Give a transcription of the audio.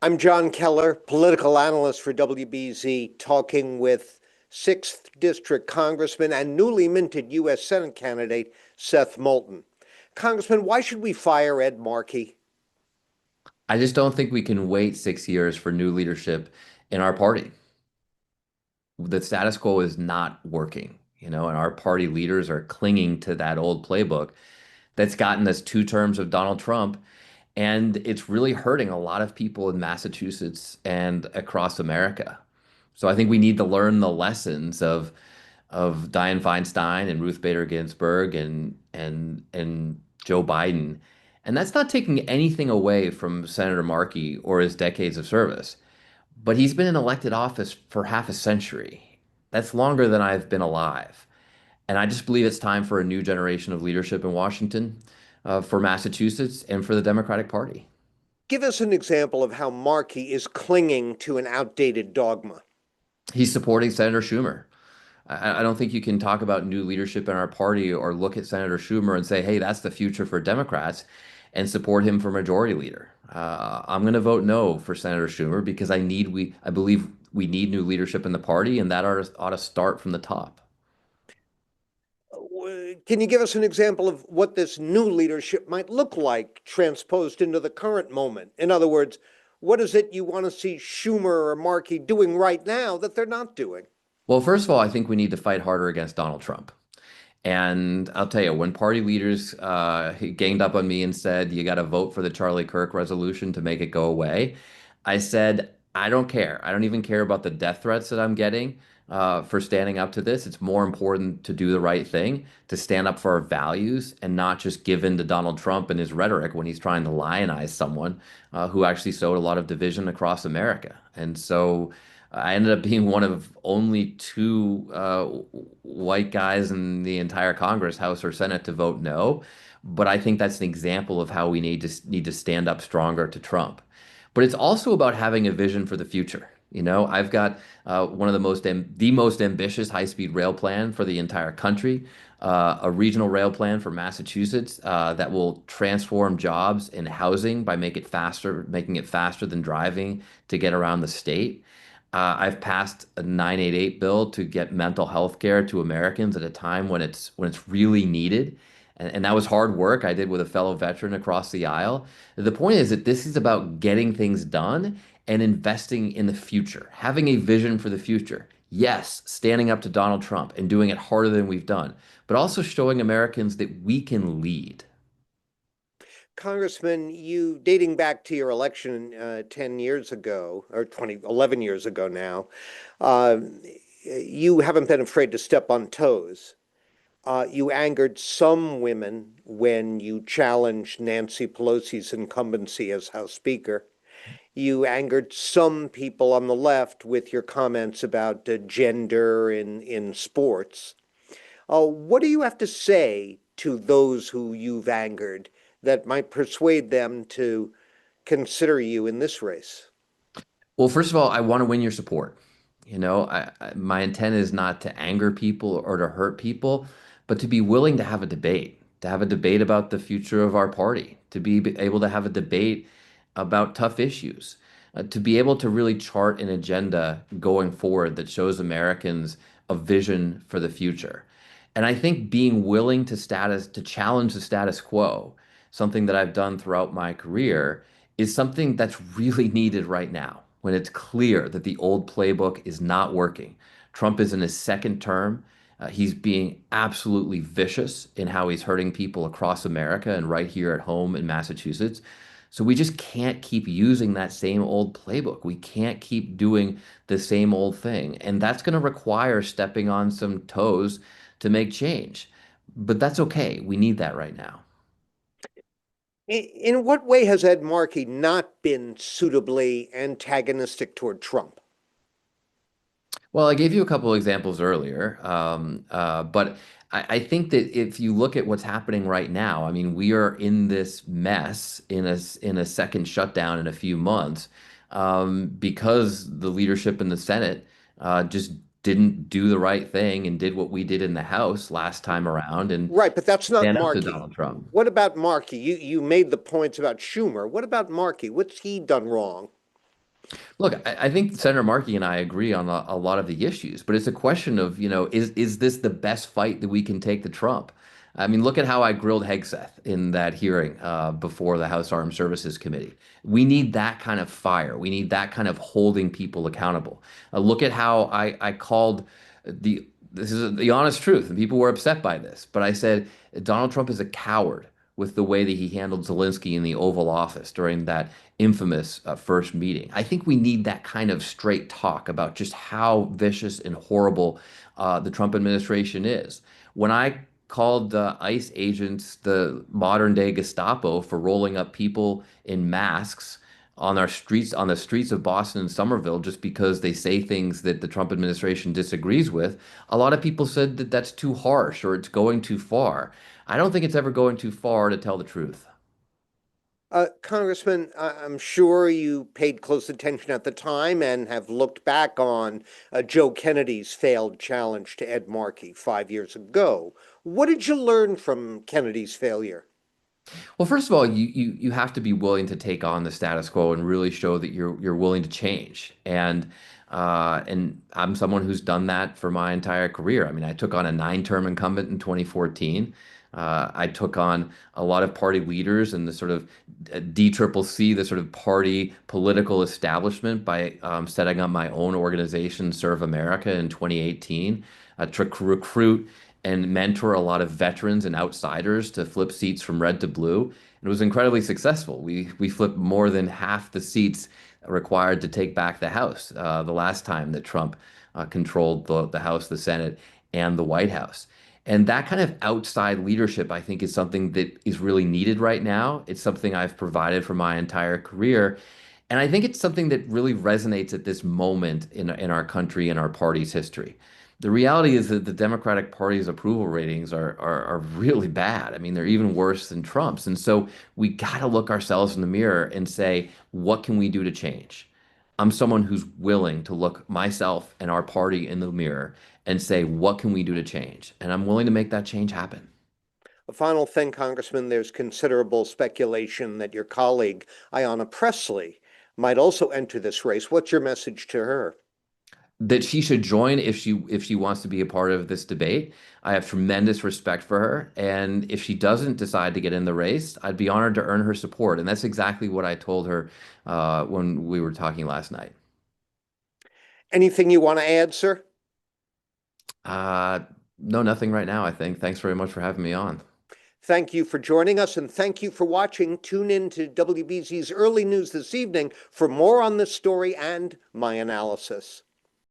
I'm Jon Keller, political analyst for WBZ, talking with 6th District Congressman and newly minted U.S. Senate candidate Seth Moulton. Congressman, why should we fire Ed Markey? I just don't think we can wait 6 years for new leadership in our party. The status quo is not working, and our party leaders are clinging to that old playbook that's gotten us 2 terms of Donald Trump. And it's really hurting a lot of people in Massachusetts and across America. So I think we need to learn the lessons of Dianne Feinstein and Ruth Bader Ginsburg and Joe Biden. And that's not taking anything away from Senator Markey or his decades of service. But he's been in elected office for half a century. That's longer than I've been alive. And I just believe it's time for a new generation of leadership in Washington, for Massachusetts, and for the Democratic Party. Give us an example of how Markey is clinging to an outdated dogma. He's supporting Senator Schumer. I don't think you can talk about new leadership in our party or look at Senator Schumer and say, hey, that's the future for Democrats and support him for majority leader. I'm going to vote no for Senator Schumer because I believe we need new leadership in the party, and that ought to start from the top. Can you give us an example of what this new leadership might look like transposed into the current moment? In other words, what is it you want to see Schumer or Markey doing right now that they're not doing? Well, first of all, I think we need to fight harder against Donald Trump. And I'll tell you, when party leaders ganged up on me and said, you got to vote for the Charlie Kirk resolution to make it go away, I said, I don't care. I don't even care about the death threats that I'm getting for standing up to this. It's more important to do the right thing, to stand up for our values and not just give in to Donald Trump and his rhetoric when he's trying to lionize someone who actually sowed a lot of division across America. And so I ended up being one of only two white guys in the entire Congress, House or Senate, to vote no. But I think that's an example of how we need to stand up stronger to Trump. But it's also about having a vision for the future. I've got one of the most ambitious high-speed rail plan for the entire country, a regional rail plan for Massachusetts that will transform jobs and housing by making it faster than driving to get around the state. I've passed a 988 bill to get mental health care to Americans at a time when it's really needed. And that was hard work I did with a fellow veteran across the aisle. The point is that this is about getting things done and investing in the future, having a vision for the future. Yes, standing up to Donald Trump and doing it harder than we've done, but also showing Americans that we can lead. Congressman, you dating back to your election 10 years ago, or 11 years ago now, uh, you haven't been afraid to step on toes. You angered some women when you challenged Nancy Pelosi's incumbency as House Speaker. You angered some people on the left with your comments about gender in sports. What do you have to say to those who you've angered that might persuade them to consider you in this race? Well, first of all, I want to win your support. My intent is not to anger people or to hurt people, but to be willing to have a debate about the future of our party, to be able to have a debate about tough issues, to be able to really chart an agenda going forward that shows Americans a vision for the future. And I think being willing to challenge the status quo, something that I've done throughout my career, is something that's really needed right now when it's clear that the old playbook is not working. Trump is in his second term. He's being absolutely vicious in how he's hurting people across America and right here at home in Massachusetts. So we just can't keep using that same old playbook. We can't keep doing the same old thing. And that's going to require stepping on some toes to make change. But that's okay. We need that right now. In what way has Ed Markey not been suitably antagonistic toward Trump? Well, I gave you a couple examples earlier, but I think that if you look at what's happening right now, I mean, we are in this mess in a second shutdown in a few months because the leadership in the Senate just didn't do the right thing and did what we did in the House last time around and Right, but that's not stand up to Markey. Donald Trump. What about Markey? You made the points about Schumer. What about Markey? What's he done wrong? Look, I think Senator Markey and I agree on a lot of the issues, but it's a question of, is this the best fight that we can take to Trump? I mean, look at how I grilled Hegseth in that hearing before the House Armed Services Committee. We need that kind of fire. We need that kind of holding people accountable. Look at how I called this is the honest truth, and people were upset by this, but I said Donald Trump is a coward with the way that he handled Zelensky in the Oval Office during that infamous first meeting. I think we need that kind of straight talk about just how vicious and horrible the Trump administration is. When I called ICE agents the modern day Gestapo for rolling up people in masks on the streets of Boston and Somerville just because they say things that the Trump administration disagrees with, a lot of people said that that's too harsh or it's going too far. I don't think it's ever going too far to tell the truth. Congressman, I'm sure you paid close attention at the time and have looked back on Joe Kennedy's failed challenge to Ed Markey 5 years ago. What did you learn from Kennedy's failure? Well, first of all, you have to be willing to take on the status quo and really show that you're willing to change. And I'm someone who's done that for my entire career. I mean, I took on a 9-term incumbent in 2014. I took on a lot of party leaders and the sort of DCCC, the sort of party political establishment by setting up my own organization, Serve America, in 2018 to recruit and mentor a lot of veterans and outsiders to flip seats from red to blue. And it was incredibly successful. We flipped more than half the seats required to take back the House the last time that Trump controlled the House, the Senate, and the White House. And that kind of outside leadership, I think, is something that is really needed right now. It's something I've provided for my entire career. And I think it's something that really resonates at this moment in our country and our party's history. The reality is that the Democratic Party's approval ratings are really bad. I mean, they're even worse than Trump's. And so we got to look ourselves in the mirror and say, what can we do to change? I'm someone who's willing to look myself and our party in the mirror and say, what can we do to change? And I'm willing to make that change happen. A final thing, Congressman, there's considerable speculation that your colleague, Ayanna Pressley, might also enter this race. What's your message to her? That she should join if she wants to be a part of this debate. I have tremendous respect for her, and if she doesn't decide to get in the race, I'd be honored to earn her support. And that's exactly what I told her when we were talking last night. Anything you want to add, sir? Uh, no, nothing right now, I think. Thanks very much for having me on. Thank you for joining us, and thank you for watching. Tune in to WBZ's Early News this evening for more on this story and my analysis.